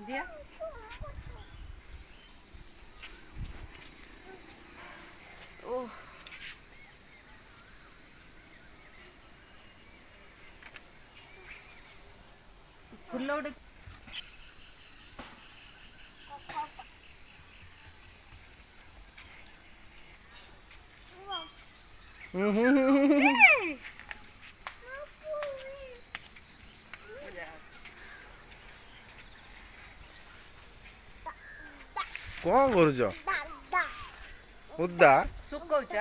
दिया ओह फुल गोटे कौन करुच उदा सुकौच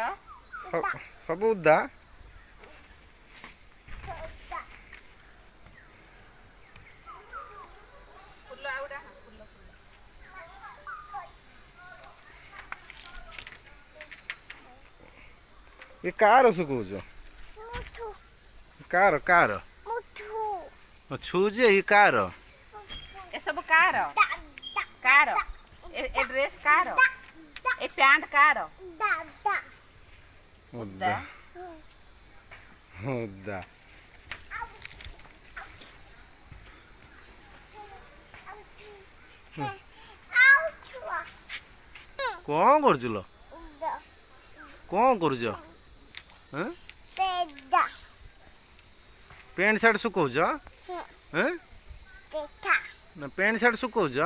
सब उदा फुल आउडा फुल ये कार सुकौच कार कार छूजे ये कार ए सब car car a dress car A pant car उदा उदा कौन करुच लो कौन करुच पैंट सार्ट सुकौच ना पैंट सार्ट सुकौच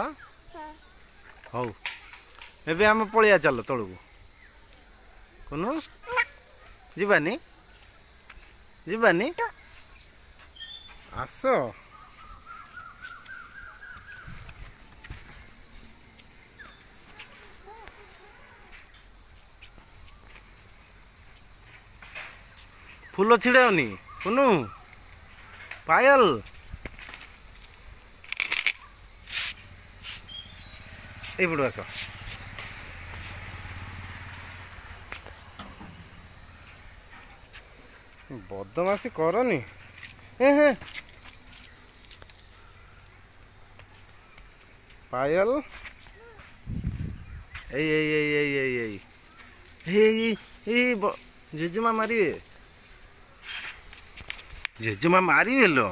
हौ एबे आम पलिया चल तलू कनु जीवानी जीवानी आस फूल छिड़ाओनी कुनु पायल एपटू आस बदमाशी करनी पायल जेजेमा मारे जेजेमा मारे लो